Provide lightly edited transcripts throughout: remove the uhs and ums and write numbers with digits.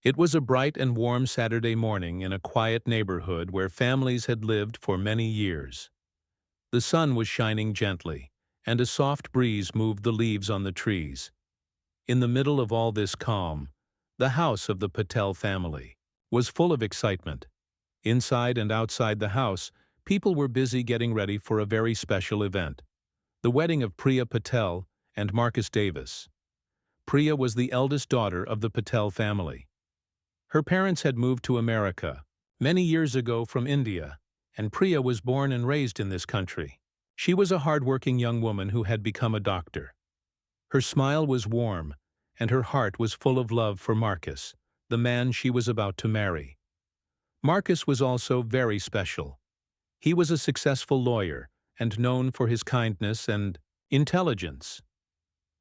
It was a bright and warm Saturday morning in a quiet neighborhood where families had lived for many years. The sun was shining gently, and a soft breeze moved the leaves on the trees. In the middle of all this calm, the house of the Patel family was full of excitement. Inside and outside the house, people were busy getting ready for a very special event: the wedding of Priya Patel and Marcus Davis. Priya was the eldest daughter of the Patel family. Her parents had moved to America many years ago from India, and Priya was born and raised in this country. She was a hard-working young woman who had become a doctor. Her smile was warm, and her heart was full of love for Marcus, the man she was about to marry. Marcus was also very special. He was a successful lawyer and known for his kindness and intelligence.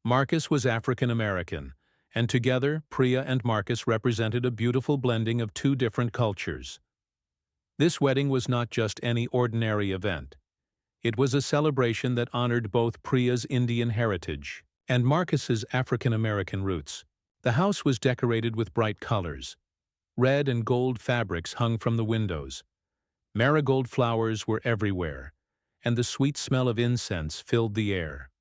Marcus was African American, and together Priya and Marcus represented a beautiful blending of two different cultures. This wedding was not just any ordinary event. It was a celebration that honored both Priya's Indian heritage and Marcus's African American roots. The house was decorated with bright colors. Red and gold fabrics hung from the windows. Marigold flowers were everywhere, and the sweet smell of incense filled the air.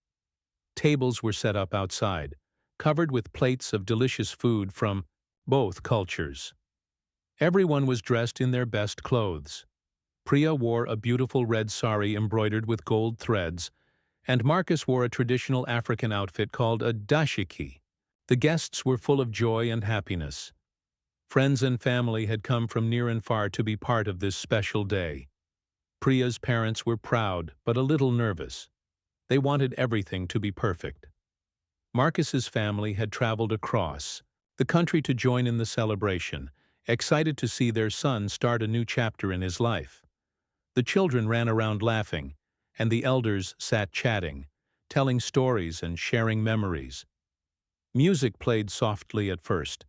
Tables were set up outside, covered with plates of delicious food from both cultures. Everyone was dressed in their best clothes. Priya wore a beautiful red sari embroidered with gold threads, and Marcus wore a traditional African outfit called a dashiki. The guests were full of joy and happiness. Friends and family had come from near and far to be part of this special day. Priya's parents were proud but a little nervous. They wanted everything to be perfect. Marcus's family had traveled across the country to join in the celebration, excited to see their son start a new chapter in his life. The children ran around laughing, and the elders sat chatting, telling stories and sharing memories. Music played softly at first,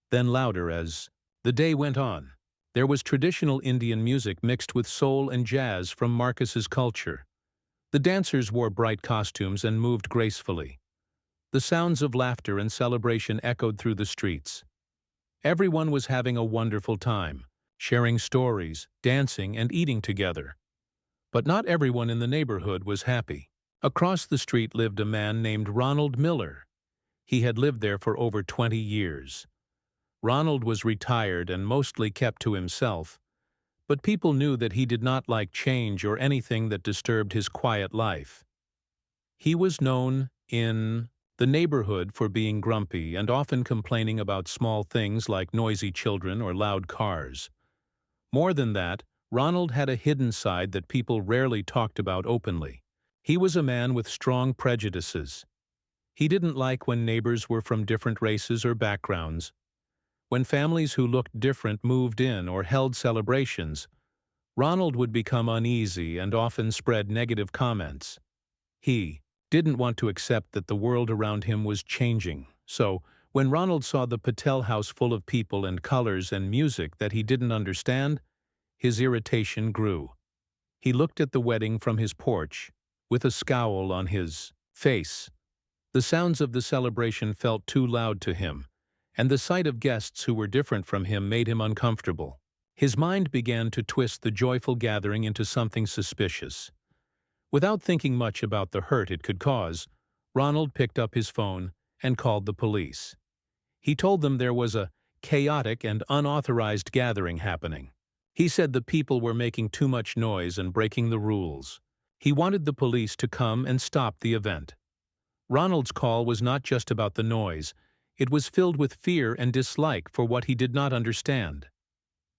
then louder as the day went on. There was traditional Indian music mixed with soul and jazz from Marcus's culture. The dancers wore bright costumes and moved gracefully. The sounds of laughter and celebration echoed through the streets. Everyone was having a wonderful time, sharing stories, dancing, and eating together. But not everyone in the neighborhood was happy. Across the street lived a man named Ronald Miller. He had lived there for over 20 years. Ronald was retired and mostly kept to himself, but people knew that he did not like change or anything that disturbed his quiet life. He was known in the neighborhood for being grumpy and often complaining about small things like noisy children or loud cars. More than that, Ronald had a hidden side that people rarely talked about openly. He was a man with strong prejudices. He didn't like when neighbors were from different races or backgrounds. When families who looked different moved in or held celebrations, Ronald would become uneasy and often spread negative comments. He didn't want to accept that the world around him was changing, so when Ronald saw the Patel house full of people and colors and music that he didn't understand, his irritation grew. He looked at the wedding from his porch, with a scowl on his face. The sounds of the celebration felt too loud to him, and the sight of guests who were different from him made him uncomfortable. His mind began to twist the joyful gathering into something suspicious. Without thinking much about the hurt it could cause, Ronald picked up his phone and called the police. He told them there was a chaotic and unauthorized gathering happening. He said the people were making too much noise and breaking the rules. He wanted the police to come and stop the event. Ronald's call was not just about the noise. It was filled with fear and dislike for what he did not understand.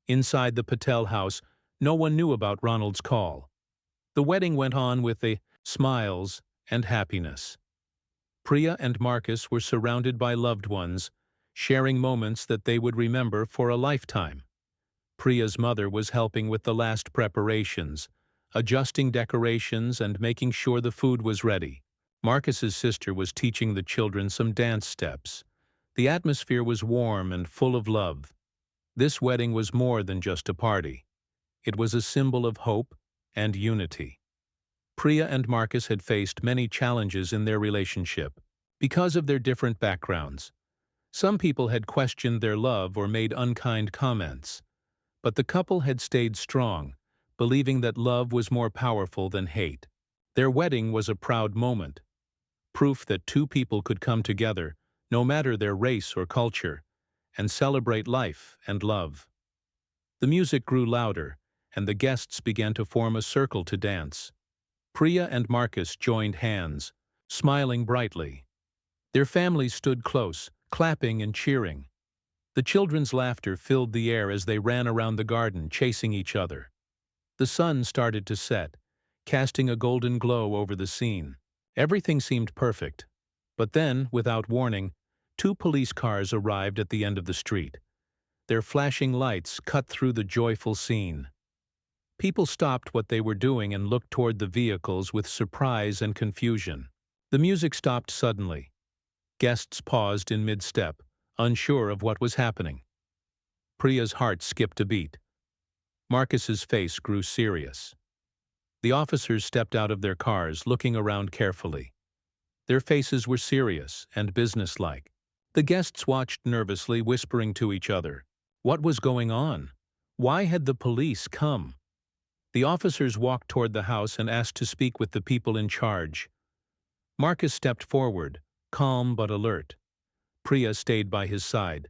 Inside the Patel house, no one knew about Ronald's call. The wedding went on with the smiles and happiness. Priya and Marcus were surrounded by loved ones, sharing moments that they would remember for a lifetime. Priya's mother was helping with the last preparations, adjusting decorations and making sure the food was ready. Marcus's sister was teaching the children some dance steps. The atmosphere was warm and full of love. This wedding was more than just a party. It was a symbol of hope and unity. Priya and Marcus had faced many challenges in their relationship because of their different backgrounds. Some people had questioned their love or made unkind comments, but the couple had stayed strong, believing that love was more powerful than hate. Their wedding was a proud moment, proof that two people could come together, no matter their race or culture, and celebrate life and love. The music grew louder, and the guests began to form a circle to dance. Priya and Marcus joined hands, smiling brightly. Their families stood close, clapping and cheering. The children's laughter filled the air as they ran around the garden, chasing each other. The sun started to set, casting a golden glow over the scene. Everything seemed perfect. But then, without warning, two police cars arrived at the end of the street. Their flashing lights cut through the joyful scene. People stopped what they were doing and looked toward the vehicles with surprise and confusion. The music stopped suddenly. Guests paused in mid-step, unsure of what was happening. Priya's heart skipped a beat. Marcus's face grew serious. The officers stepped out of their cars, looking around carefully. Their faces were serious and businesslike. The guests watched nervously, whispering to each other. What was going on? Why had the police come? The officers walked toward the house and asked to speak with the people in charge. Marcus stepped forward, calm but alert. Priya stayed by his side.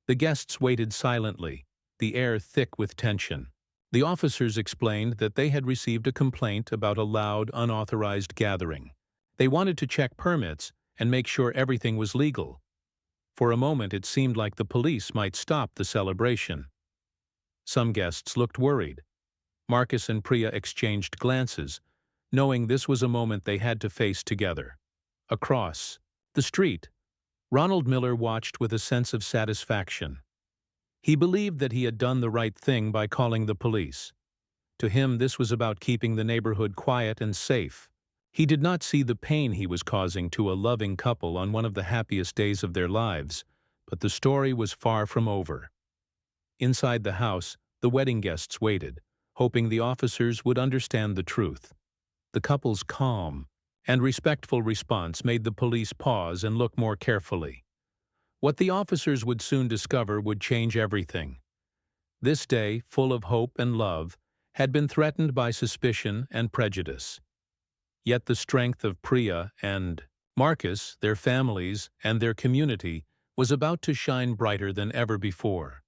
The guests waited silently, the air thick with tension. The officers explained that they had received a complaint about a loud, unauthorized gathering. They wanted to check permits and make sure everything was legal. For a moment it seemed like the police might stop the celebration. Some guests looked worried. Marcus and Priya exchanged glances, knowing this was a moment they had to face together. Across the street, Ronald Miller watched with a sense of satisfaction. He believed that he had done the right thing by calling the police. To him, this was about keeping the neighborhood quiet and safe. He did not see the pain he was causing to a loving couple on one of the happiest days of their lives, but the story was far from over. Inside the house, the wedding guests waited, hoping the officers would understand the truth. The couple's calm and respectful response made the police pause and look more carefully. What the officers would soon discover would change everything. This day, full of hope and love, had been threatened by suspicion and prejudice. Yet the strength of Priya and Marcus, their families, and their community was about to shine brighter than ever before.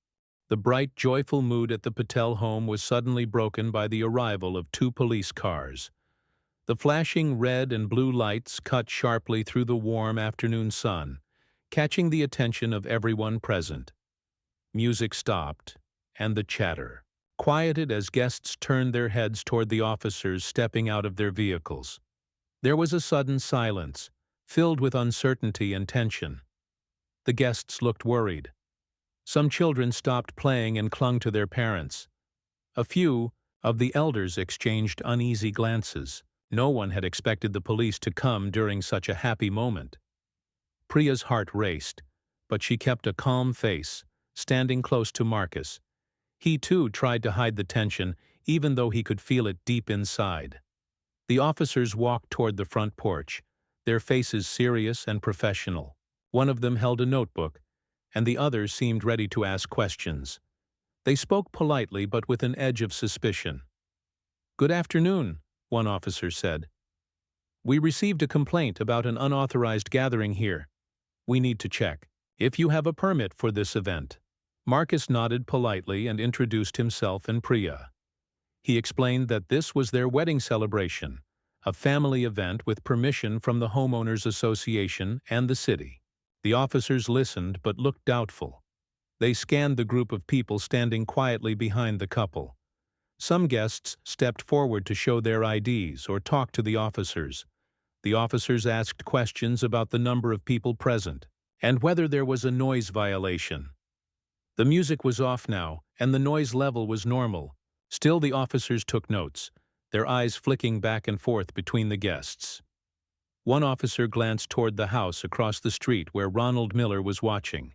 The bright, joyful mood at the Patel home was suddenly broken by the arrival of two police cars. The flashing red and blue lights cut sharply through the warm afternoon sun, catching the attention of everyone present. Music stopped, and the chatter quieted as guests turned their heads toward the officers stepping out of their vehicles. There was a sudden silence, filled with uncertainty and tension. The guests looked worried. Some children stopped playing and clung to their parents. A few of the elders exchanged uneasy glances. No one had expected the police to come during such a happy moment. Priya's heart raced, but she kept a calm face, standing close to Marcus. He too tried to hide the tension, even though he could feel it deep inside. The officers walked toward the front porch, their faces serious and professional. One of them held a notebook, and the other seemed ready to ask questions. They spoke politely but with an edge of suspicion. "Good afternoon," one officer said. "We received a complaint about an unauthorized gathering here. We need to check if you have a permit for this event." Marcus nodded politely and introduced himself and Priya. He explained that this was their wedding celebration, a family event with permission from the Homeowners Association and the city. The officers listened but looked doubtful. They scanned the group of people standing quietly behind the couple. Some guests stepped forward to show their IDs or talk to the officers. The officers asked questions about the number of people present and whether there was a noise violation. The music was off now, and the noise level was normal. Still, the officers took notes, their eyes flicking back and forth between the guests. One officer glanced toward the house across the street where Ronald Miller was watching.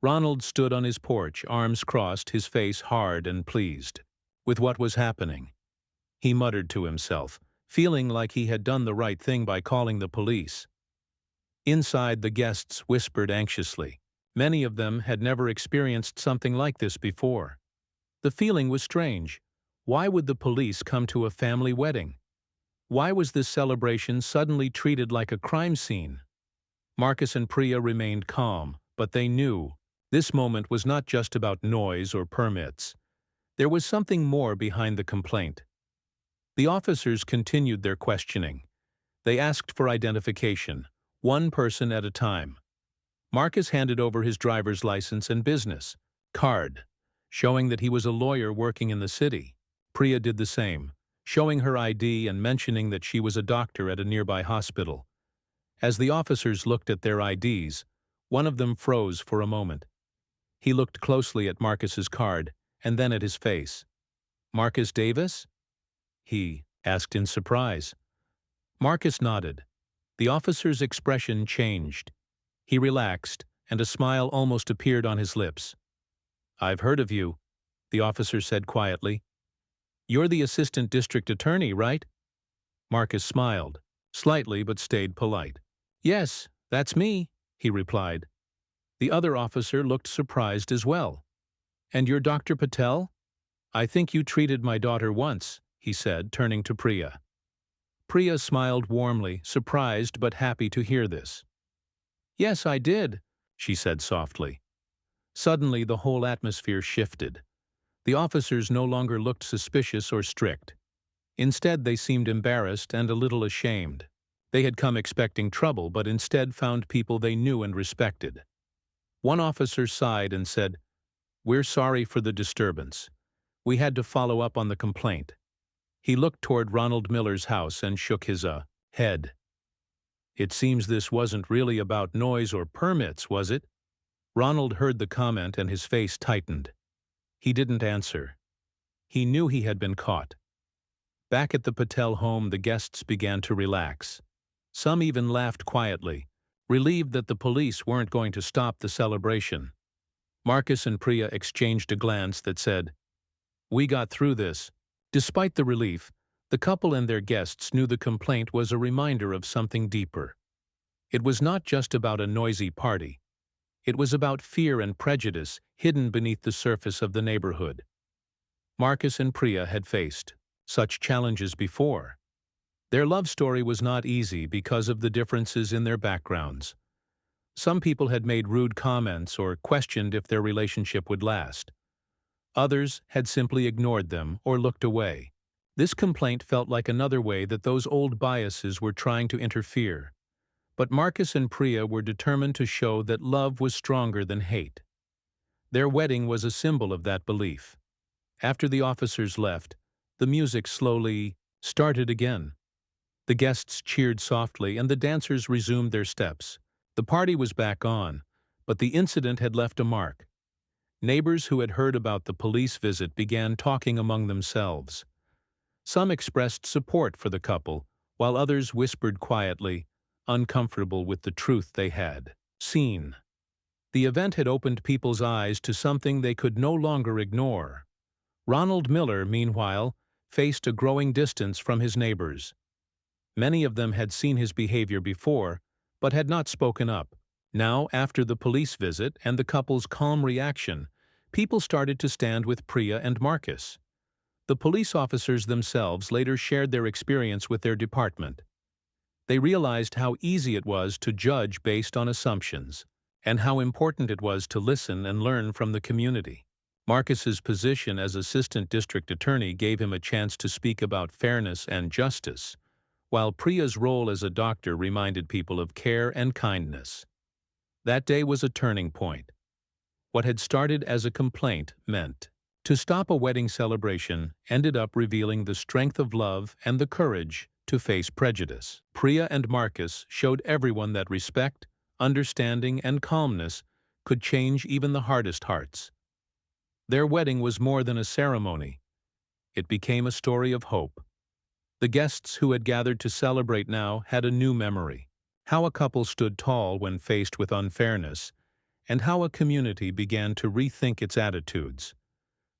Ronald stood on his porch, arms crossed, his face hard and pleased with what was happening. He muttered to himself, feeling like he had done the right thing by calling the police. Inside, the guests whispered anxiously, Many of them had never experienced something like this before. The feeling was strange. Why would the police come to a family wedding? Why was this celebration suddenly treated like a crime scene? Marcus and Priya remained calm, but they knew this moment was not just about noise or permits. There was something more behind the complaint. The officers continued their questioning. They asked for identification, one person at a time. Marcus handed over his driver's license and business card, showing that he was a lawyer working in the city. Priya did the same, showing her ID and mentioning that she was a doctor at a nearby hospital. As the officers looked at their IDs, one of them froze for a moment. He looked closely at Marcus's card and then at his face. "Marcus Davis?" he asked in surprise. Marcus nodded. The officer's expression changed. He relaxed, and a smile almost appeared on his lips. "I've heard of you," the officer said quietly. "You're the assistant district attorney, right?" Marcus smiled, slightly but stayed polite. "Yes, that's me," he replied. The other officer looked surprised as well. "And you're Dr. Patel? I think you treated my daughter once," he said, turning to Priya. Priya smiled warmly, surprised but happy to hear this. "Yes, I did," she said softly. Suddenly, the whole atmosphere shifted. The officers no longer looked suspicious or strict. Instead, they seemed embarrassed and a little ashamed. They had come expecting trouble, but instead found people they knew and respected. One officer sighed and said, "We're sorry for the disturbance. We had to follow up on the complaint." He looked toward Ronald Miller's house and shook his head. "It seems this wasn't really about noise or permits, was it?" Ronald heard the comment and his face tightened. He didn't answer. He knew he had been caught. Back at the Patel home, the guests began to relax. Some even laughed quietly, relieved that the police weren't going to stop the celebration. Marcus and Priya exchanged a glance that said, "We got through this." Despite the relief, the couple and their guests knew the complaint was a reminder of something deeper. It was not just about a noisy party. It was about fear and prejudice hidden beneath the surface of the neighborhood. Marcus and Priya had faced such challenges before. Their love story was not easy because of the differences in their backgrounds. Some people had made rude comments or questioned if their relationship would last. Others had simply ignored them or looked away. This complaint felt like another way that those old biases were trying to interfere. But Marcus and Priya were determined to show that love was stronger than hate. Their wedding was a symbol of that belief. After the officers left, the music slowly started again. The guests cheered softly and the dancers resumed their steps. The party was back on, but the incident had left a mark. Neighbors who had heard about the police visit began talking among themselves. Some expressed support for the couple, while others whispered quietly, uncomfortable with the truth they had seen. The event had opened people's eyes to something they could no longer ignore. Ronald Miller, meanwhile, faced a growing distance from his neighbors. Many of them had seen his behavior before, but had not spoken up. Now, after the police visit and the couple's calm reaction, people started to stand with Priya and Marcus. The police officers themselves later shared their experience with their department. They realized how easy it was to judge based on assumptions, and how important it was to listen and learn from the community. Marcus's position as assistant district attorney gave him a chance to speak about fairness and justice, while Priya's role as a doctor reminded people of care and kindness. That day was a turning point. What had started as a complaint meant to stop a wedding celebration ended up revealing the strength of love and the courage to face prejudice. Priya and Marcus showed everyone that respect, understanding, and calmness could change even the hardest hearts. Their wedding was more than a ceremony. It became a story of hope. The guests who had gathered to celebrate now had a new memory: how a couple stood tall when faced with unfairness, and how a community began to rethink its attitudes.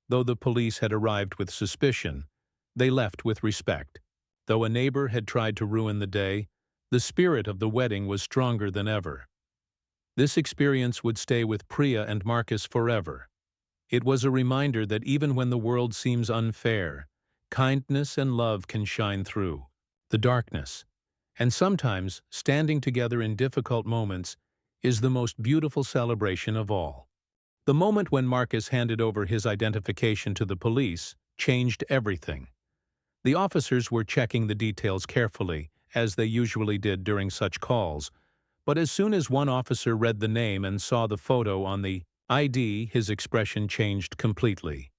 Though the police had arrived with suspicion, they left with respect. Though a neighbor had tried to ruin the day, the spirit of the wedding was stronger than ever. This experience would stay with Priya and Marcus forever. It was a reminder that even when the world seems unfair, kindness and love can shine through the darkness. And sometimes, standing together in difficult moments is the most beautiful celebration of all. The moment when Marcus handed over his identification to the police changed everything. The officers were checking the details carefully, as they usually did during such calls, but as soon as one officer read the name and saw the photo on the ID, his expression changed completely.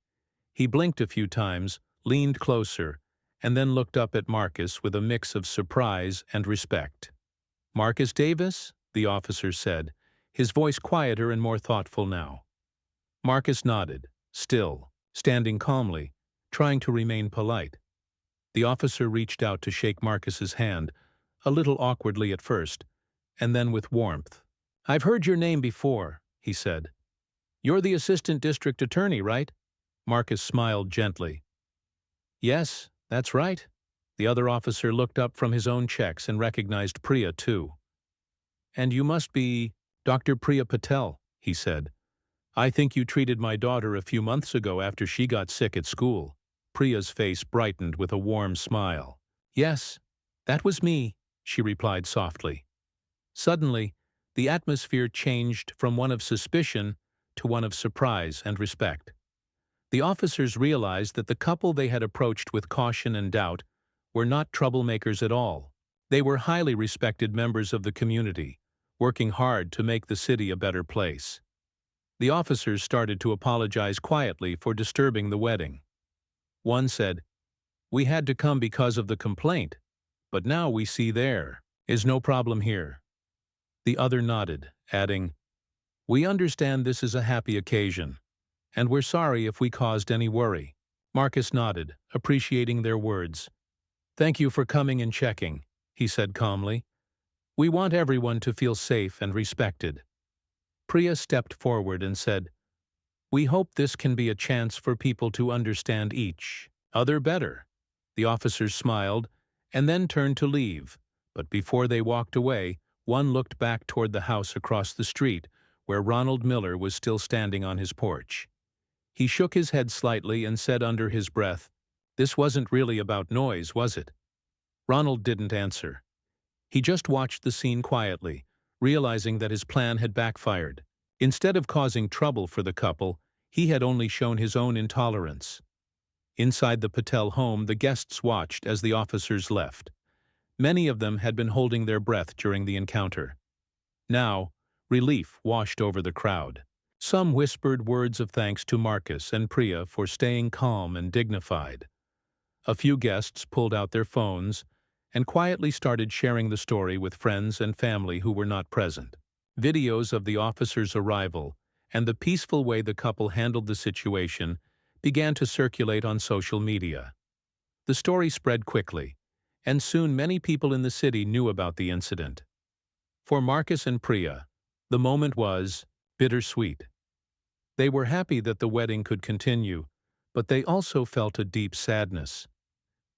He blinked a few times, leaned closer, and then looked up at Marcus with a mix of surprise and respect. "Marcus Davis?" the officer said, his voice quieter and more thoughtful now. Marcus nodded, still, standing calmly, trying to remain polite. The officer reached out to shake Marcus's hand, a little awkwardly at first, and then with warmth. "I've heard your name before," he said. "You're the assistant district attorney, right?" Marcus smiled gently. "Yes, that's right." The other officer looked up from his own checks and recognized Priya, too. "And you must be Dr. Priya Patel," he said. "I think you treated my daughter a few months ago after she got sick at school." Priya's face brightened with a warm smile. "Yes, that was me," she replied softly. Suddenly, the atmosphere changed from one of suspicion to one of surprise and respect. The officers realized that the couple they had approached with caution and doubt were not troublemakers at all. They were highly respected members of the community, working hard to make the city a better place. The officers started to apologize quietly for disturbing the wedding. One said, "We had to come because of the complaint, but now we see there is no problem here." The other nodded, adding, "We understand this is a happy occasion, and we're sorry if we caused any worry." Marcus nodded, appreciating their words. "Thank you for coming and checking," he said calmly. "We want everyone to feel safe and respected." Priya stepped forward and said, "We hope this can be a chance for people to understand each other better." The officers smiled and then turned to leave, but before they walked away, one looked back toward the house across the street, where Ronald Miller was still standing on his porch. He shook his head slightly and said under his breath, "This wasn't really about noise, was it?" Ronald didn't answer. He just watched the scene quietly, realizing that his plan had backfired. Instead of causing trouble for the couple, he had only shown his own intolerance. Inside the Patel home, the guests watched as the officers left. Many of them had been holding their breath during the encounter. Now, relief washed over the crowd. Some whispered words of thanks to Marcus and Priya for staying calm and dignified. A few guests pulled out their phones and quietly started sharing the story with friends and family who were not present. Videos of the officers' arrival and the peaceful way the couple handled the situation began to circulate on social media. The story spread quickly, and soon many people in the city knew about the incident. For Marcus and Priya, the moment was bittersweet. They were happy that the wedding could continue, but they also felt a deep sadness.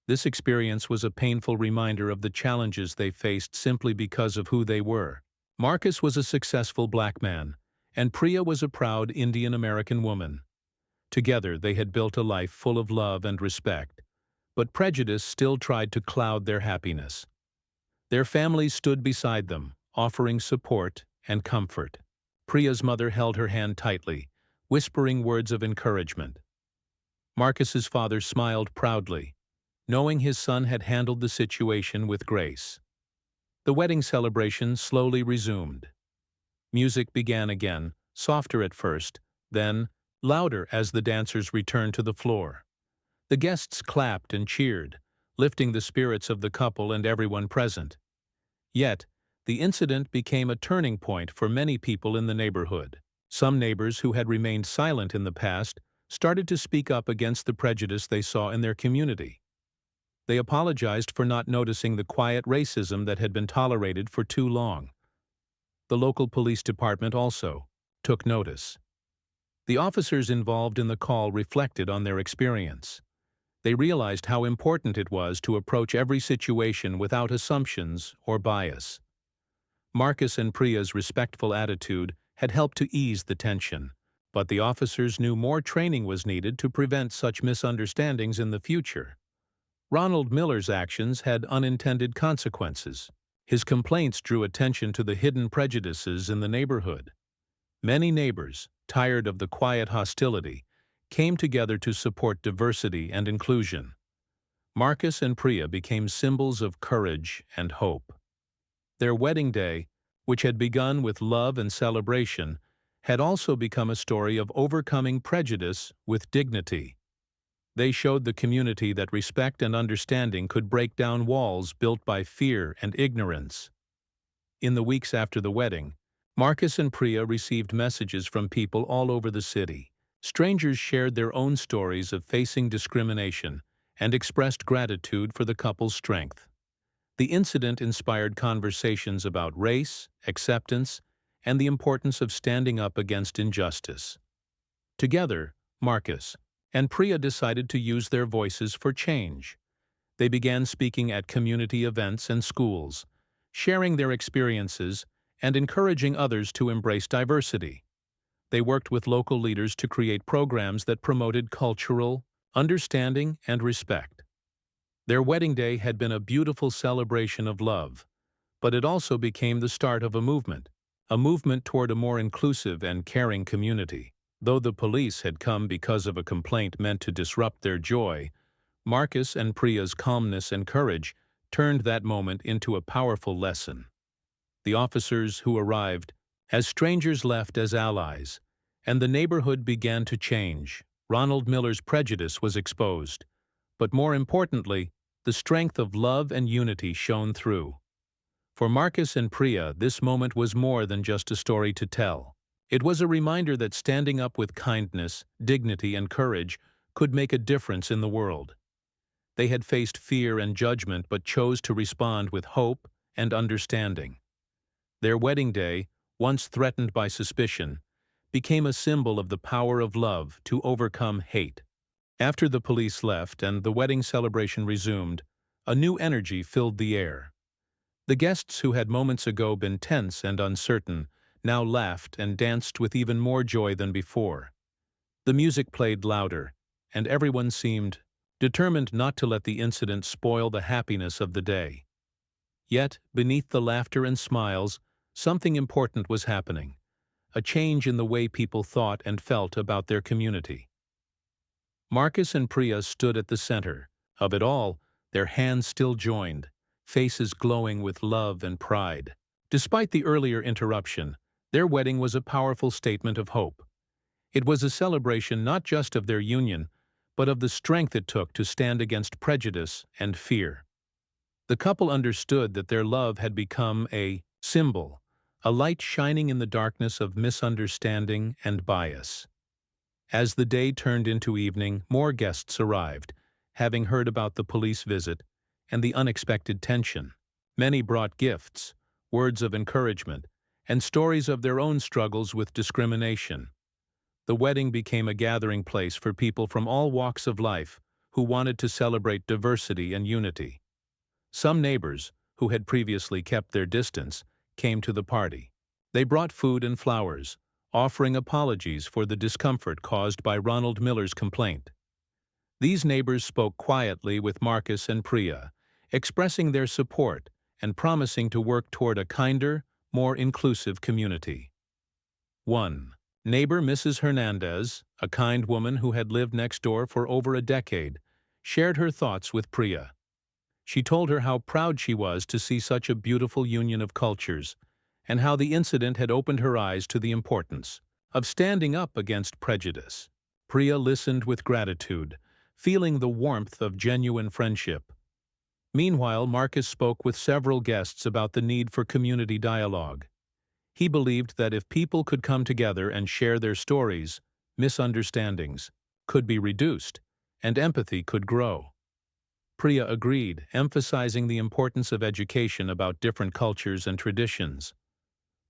This experience was a painful reminder of the challenges they faced simply because of who they were. Marcus was a successful black man, and Priya was a proud Indian-American woman. Together they had built a life full of love and respect, but prejudice still tried to cloud their happiness. Their families stood beside them, offering support and comfort. Priya's mother held her hand tightly, whispering words of encouragement. Marcus's father smiled proudly, knowing his son had handled the situation with grace. The wedding celebration slowly resumed. Music began again, softer at first, then louder as the dancers returned to the floor. The guests clapped and cheered, lifting the spirits of the couple and everyone present. Yet, the incident became a turning point for many people in the neighborhood. Some neighbors who had remained silent in the past started to speak up against the prejudice they saw in their community. They apologized for not noticing the quiet racism that had been tolerated for too long. The local police department also took notice. The officers involved in the call reflected on their experience. They realized how important it was to approach every situation without assumptions or bias. Marcus and Priya's respectful attitude had helped to ease the tension, but the officers knew more training was needed to prevent such misunderstandings in the future. Ronald Miller's actions had unintended consequences. His complaints drew attention to the hidden prejudices in the neighborhood. Many neighbors, tired of the quiet hostility, came together to support diversity and inclusion. Marcus and Priya became symbols of courage and hope. Their wedding day, which had begun with love and celebration, had also become a story of overcoming prejudice with dignity. They showed the community that respect and understanding could break down walls built by fear and ignorance. In the weeks after the wedding, Marcus and Priya received messages from people all over the city. Strangers shared their own stories of facing discrimination and expressed gratitude for the couple's strength. The incident inspired conversations about race, acceptance, and the importance of standing up against injustice. Together, Marcus and Priya decided to use their voices for change. They began speaking at community events and schools, sharing their experiences and encouraging others to embrace diversity. They worked with local leaders to create programs that promoted cultural understanding and respect. Their wedding day had been a beautiful celebration of love, but it also became the start of a movement toward a more inclusive and caring community. Though the police had come because of a complaint meant to disrupt their joy, Marcus and Priya's calmness and courage turned that moment into a powerful lesson. The officers who arrived as strangers left as allies, and the neighborhood began to change. Ronald Miller's prejudice was exposed, but more importantly, the strength of love and unity shone through. For Marcus and Priya, this moment was more than just a story to tell. It was a reminder that standing up with kindness, dignity, and courage could make a difference in the world. They had faced fear and judgment but chose to respond with hope and understanding. Their wedding day, once threatened by suspicion, became a symbol of the power of love to overcome hate. After the police left and the wedding celebration resumed, a new energy filled the air. The guests who had moments ago been tense and uncertain now laughed and danced with even more joy than before. The music played louder, and everyone seemed determined not to let the incident spoil the happiness of the day. Yet, beneath the laughter and smiles, something important was happening, a change in the way people thought and felt about their community. Marcus and Priya stood at the center of it all, their hands still joined, faces glowing with love and pride. Despite the earlier interruption, their wedding was a powerful statement of hope. It was a celebration not just of their union, but of the strength it took to stand against prejudice and fear. The couple understood that their love had become a symbol, a light shining in the darkness of misunderstanding and bias. As the day turned into evening, more guests arrived, having heard about the police visit and the unexpected tension. Many brought gifts, words of encouragement, and stories of their own struggles with discrimination. The wedding became a gathering place for people from all walks of life who wanted to celebrate diversity and unity. Some neighbors, who had previously kept their distance, came to the party. They brought food and flowers, offering apologies for the discomfort caused by Ronald Miller's complaint. These neighbors spoke quietly with Marcus and Priya, expressing their support and promising to work toward a kinder, more inclusive community. 1. Neighbor Mrs. Hernandez, a kind woman who had lived next door for over a decade, shared her thoughts with Priya. She told her how proud she was to see such a beautiful union of cultures, and how the incident had opened her eyes to the importance of standing up against prejudice. Priya listened with gratitude, feeling the warmth of genuine friendship. Meanwhile, Marcus spoke with several guests about the need for community dialogue. He believed that if people could come together and share their stories, misunderstandings could be reduced, and empathy could grow. Priya agreed, emphasizing the importance of education about different cultures and traditions.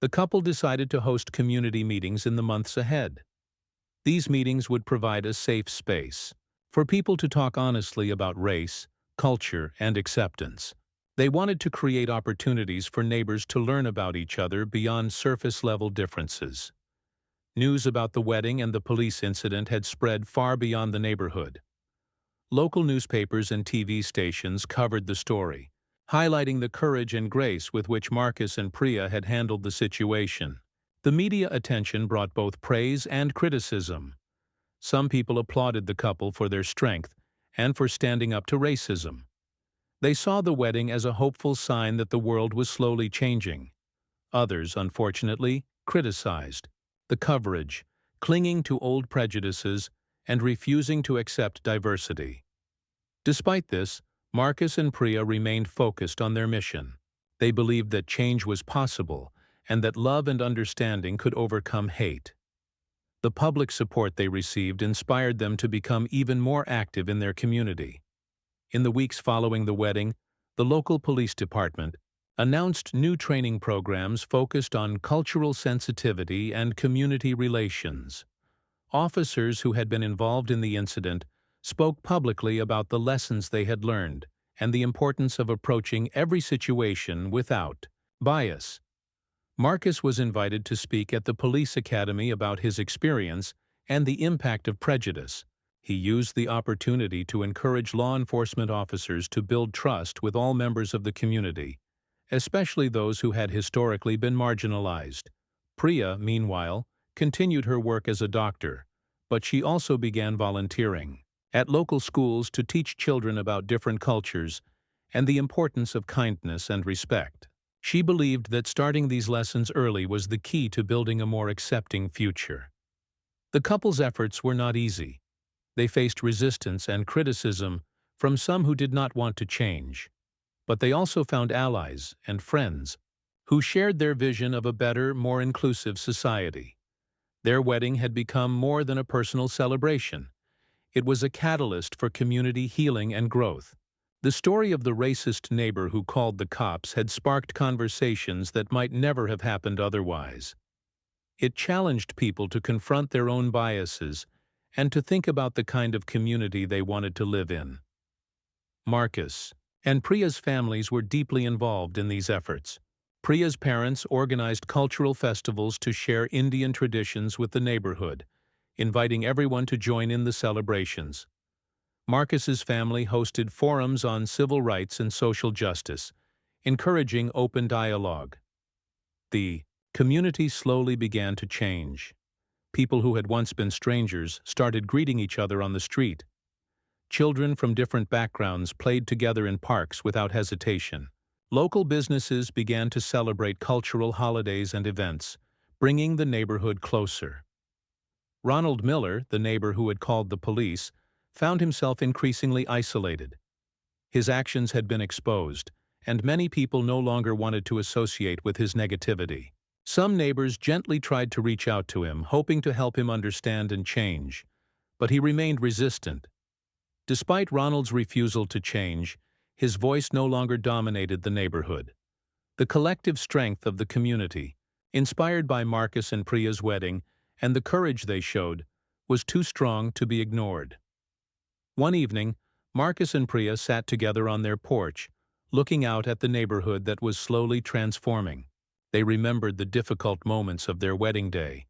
The couple decided to host community meetings in the months ahead. These meetings would provide a safe space for people to talk honestly about race, culture, and acceptance. They wanted to create opportunities for neighbors to learn about each other beyond surface-level differences. News about the wedding and the police incident had spread far beyond the neighborhood. Local newspapers and TV stations covered the story, highlighting the courage and grace with which Marcus and Priya had handled the situation. The media attention brought both praise and criticism. Some people applauded the couple for their strength and for standing up to racism. They saw the wedding as a hopeful sign that the world was slowly changing. Others, unfortunately, criticized the coverage, clinging to old prejudices and refusing to accept diversity. Despite this, Marcus and Priya remained focused on their mission. They believed that change was possible and that love and understanding could overcome hate. The public support they received inspired them to become even more active in their community. In the weeks following the wedding, the local police department announced new training programs focused on cultural sensitivity and community relations. Officers who had been involved in the incident spoke publicly about the lessons they had learned and the importance of approaching every situation without bias. Marcus was invited to speak at the police academy about his experience and the impact of prejudice. He used the opportunity to encourage law enforcement officers to build trust with all members of the community, especially those who had historically been marginalized. Priya, meanwhile, continued her work as a doctor, but she also began volunteering at local schools to teach children about different cultures and the importance of kindness and respect. She believed that starting these lessons early was the key to building a more accepting future. The couple's efforts were not easy. They faced resistance and criticism from some who did not want to change. But they also found allies and friends who shared their vision of a better, more inclusive society. Their wedding had become more than a personal celebration. It was a catalyst for community healing and growth. The story of the racist neighbor who called the cops had sparked conversations that might never have happened otherwise. It challenged people to confront their own biases and to think about the kind of community they wanted to live in. Marcus and Priya's families were deeply involved in these efforts. Priya's parents organized cultural festivals to share Indian traditions with the neighborhood, inviting everyone to join in the celebrations. Marcus's family hosted forums on civil rights and social justice, encouraging open dialogue. The community slowly began to change. People who had once been strangers started greeting each other on the street. Children from different backgrounds played together in parks without hesitation. Local businesses began to celebrate cultural holidays and events, bringing the neighborhood closer. Ronald Miller, the neighbor who had called the police, found himself increasingly isolated. His actions had been exposed, and many people no longer wanted to associate with his negativity. Some neighbors gently tried to reach out to him, hoping to help him understand and change, but he remained resistant. Despite Ronald's refusal to change, his voice no longer dominated the neighborhood. The collective strength of the community, inspired by Marcus and Priya's wedding and the courage they showed, was too strong to be ignored. One evening, Marcus and Priya sat together on their porch, looking out at the neighborhood that was slowly transforming. They remembered the difficult moments of their wedding day,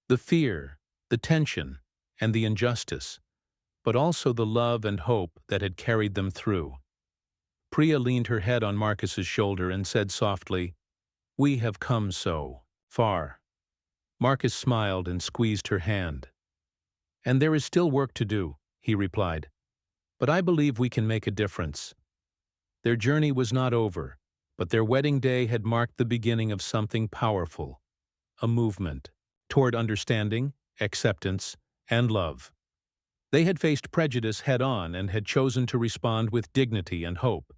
the fear, the tension, and the injustice, but also the love and hope that had carried them through. Priya leaned her head on Marcus's shoulder and said softly, "We have come so far." Marcus smiled and squeezed her hand. "And there is still work to do," he replied. "But I believe we can make a difference." Their journey was not over, but their wedding day had marked the beginning of something powerful, a movement toward understanding, acceptance, and love. They had faced prejudice head-on and had chosen to respond with dignity and hope.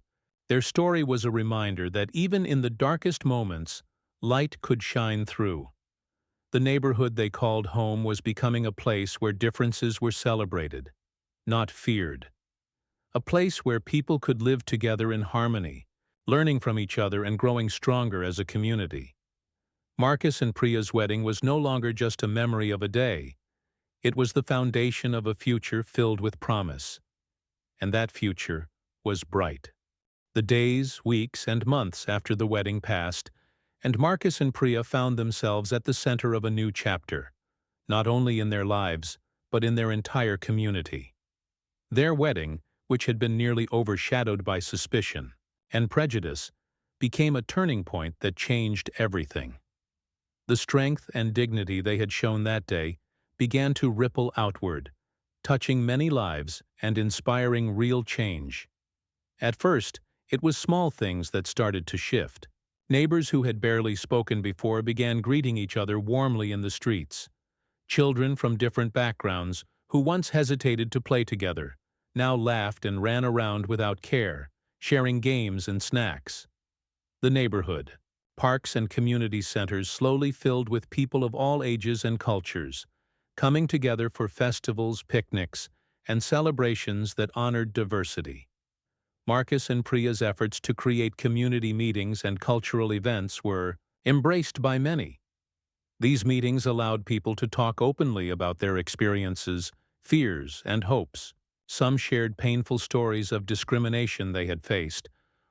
Their story was a reminder that even in the darkest moments, light could shine through. The neighborhood they called home was becoming a place where differences were celebrated, not feared. A place where people could live together in harmony, learning from each other and growing stronger as a community. Marcus and Priya's wedding was no longer just a memory of a day. It was the foundation of a future filled with promise. And that future was bright. The days, weeks, and months after the wedding passed, and Marcus and Priya found themselves at the center of a new chapter, not only in their lives, but in their entire community. Their wedding, which had been nearly overshadowed by suspicion and prejudice, became a turning point that changed everything. The strength and dignity they had shown that day began to ripple outward, touching many lives and inspiring real change. At first, it was small things that started to shift. Neighbors who had barely spoken before began greeting each other warmly in the streets. Children from different backgrounds, who once hesitated to play together, now laughed and ran around without care, sharing games and snacks. The neighborhood, parks and community centers slowly filled with people of all ages and cultures, coming together for festivals, picnics, and celebrations that honored diversity. Marcus and Priya's efforts to create community meetings and cultural events were embraced by many. These meetings allowed people to talk openly about their experiences, fears, and hopes. Some shared painful stories of discrimination they had faced,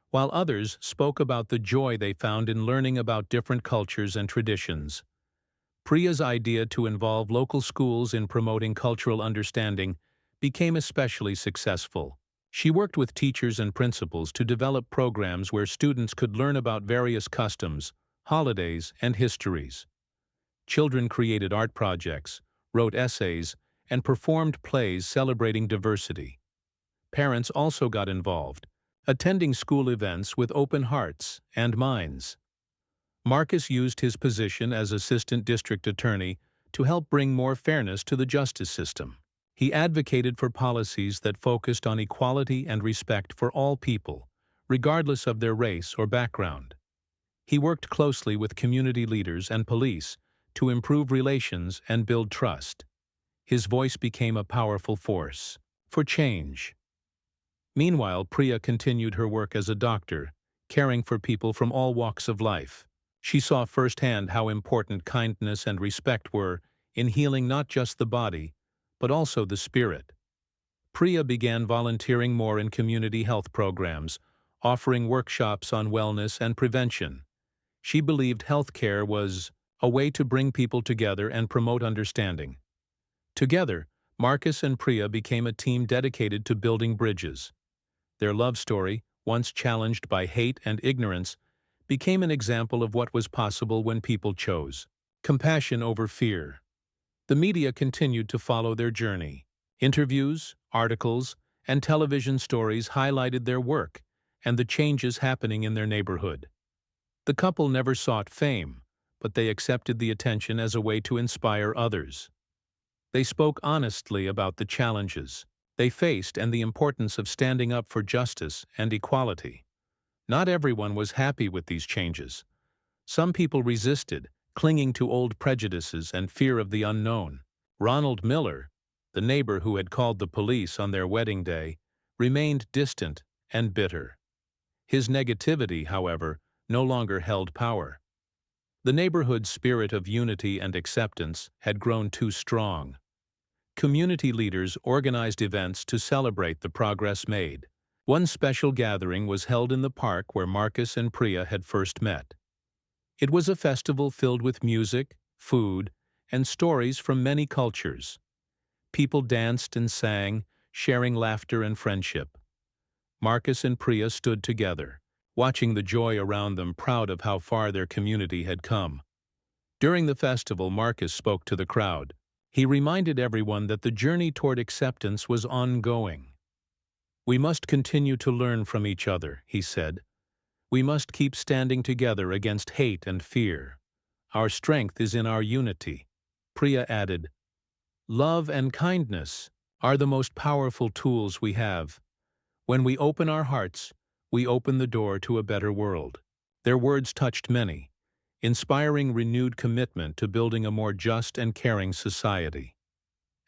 while others spoke about the joy they found in learning about different cultures and traditions. Priya's idea to involve local schools in promoting cultural understanding became especially successful. She worked with teachers and principals to develop programs where students could learn about various customs, holidays, and histories. Children created art projects, wrote essays, and performed plays celebrating diversity. Parents also got involved, attending school events with open hearts and minds. Marcus used his position as assistant district attorney to help bring more fairness to the justice system. He advocated for policies that focused on equality and respect for all people, regardless of their race or background. He worked closely with community leaders and police to improve relations and build trust. His voice became a powerful force for change. Meanwhile, Priya continued her work as a doctor, caring for people from all walks of life. She saw firsthand how important kindness and respect were in healing not just the body, but also the spirit. Priya began volunteering more in community health programs, offering workshops on wellness and prevention. She believed healthcare was a way to bring people together and promote understanding. Together, Marcus and Priya became a team dedicated to building bridges. Their love story, once challenged by hate and ignorance, became an example of what was possible when people chose compassion over fear. The media continued to follow their journey. Interviews, articles, and television stories highlighted their work and the changes happening in their neighborhood. The couple never sought fame, but they accepted the attention as a way to inspire others. They spoke honestly about the challenges they faced and the importance of standing up for justice and equality. Not everyone was happy with these changes. Some people resisted, clinging to old prejudices and fear of the unknown. Ronald Miller, the neighbor who had called the police on their wedding day, remained distant and bitter. His negativity, however, no longer held power. The neighborhood's spirit of unity and acceptance had grown too strong. Community leaders organized events to celebrate the progress made. One special gathering was held in the park where Marcus and Priya had first met. It was a festival filled with music, food, and stories from many cultures. People danced and sang, sharing laughter and friendship. Marcus and Priya stood together, watching the joy around them, proud of how far their community had come. During the festival, Marcus spoke to the crowd. He reminded everyone that the journey toward acceptance was ongoing. "We must continue to learn from each other," he said. "We must keep standing together against hate and fear. Our strength is in our unity." Priya added, "Love and kindness are the most powerful tools we have. When we open our hearts, we open the door to a better world." Their words touched many, inspiring renewed commitment to building a more just and caring society.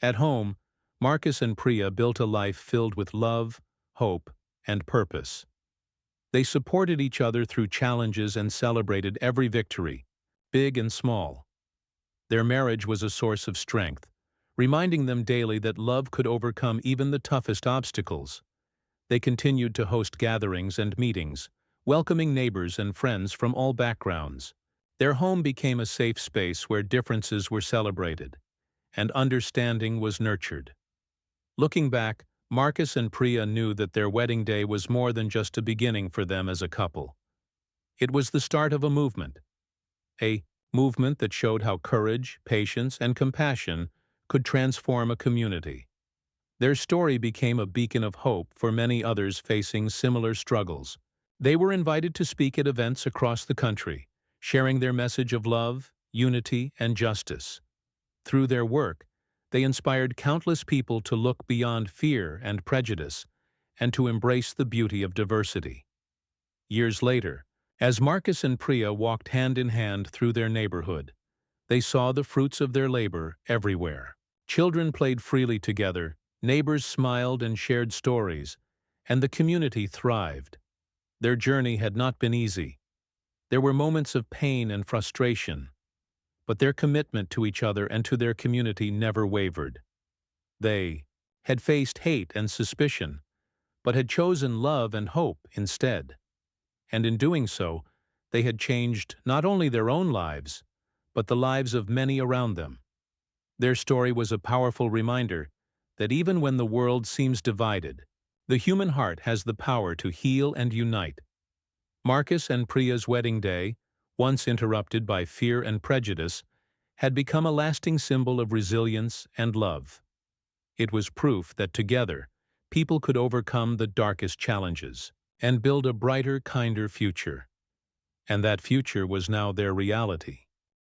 At home, Marcus and Priya built a life filled with love, hope, and purpose. They supported each other through challenges and celebrated every victory, big and small. Their marriage was a source of strength, reminding them daily that love could overcome even the toughest obstacles. They continued to host gatherings and meetings, welcoming neighbors and friends from all backgrounds. Their home became a safe space where differences were celebrated and understanding was nurtured. Looking back, Marcus and Priya knew that their wedding day was more than just a beginning for them as a couple. It was the start of a movement that showed how courage, patience, and compassion could transform a community. Their story became a beacon of hope for many others facing similar struggles. They were invited to speak at events across the country, sharing their message of love, unity, and justice. Through their work, they inspired countless people to look beyond fear and prejudice and to embrace the beauty of diversity. Years later, as Marcus and Priya walked hand in hand through their neighborhood, they saw the fruits of their labor everywhere. Children played freely together, neighbors smiled and shared stories, and the community thrived. Their journey had not been easy. There were moments of pain and frustration, but their commitment to each other and to their community never wavered. They had faced hate and suspicion, but had chosen love and hope instead. And in doing so, they had changed not only their own lives, but the lives of many around them. Their story was a powerful reminder that even when the world seems divided, the human heart has the power to heal and unite. Marcus and Priya's wedding day, once interrupted by fear and prejudice, had become a lasting symbol of resilience and love. It was proof that together, people could overcome the darkest challenges and build a brighter, kinder future. And that future was now their reality.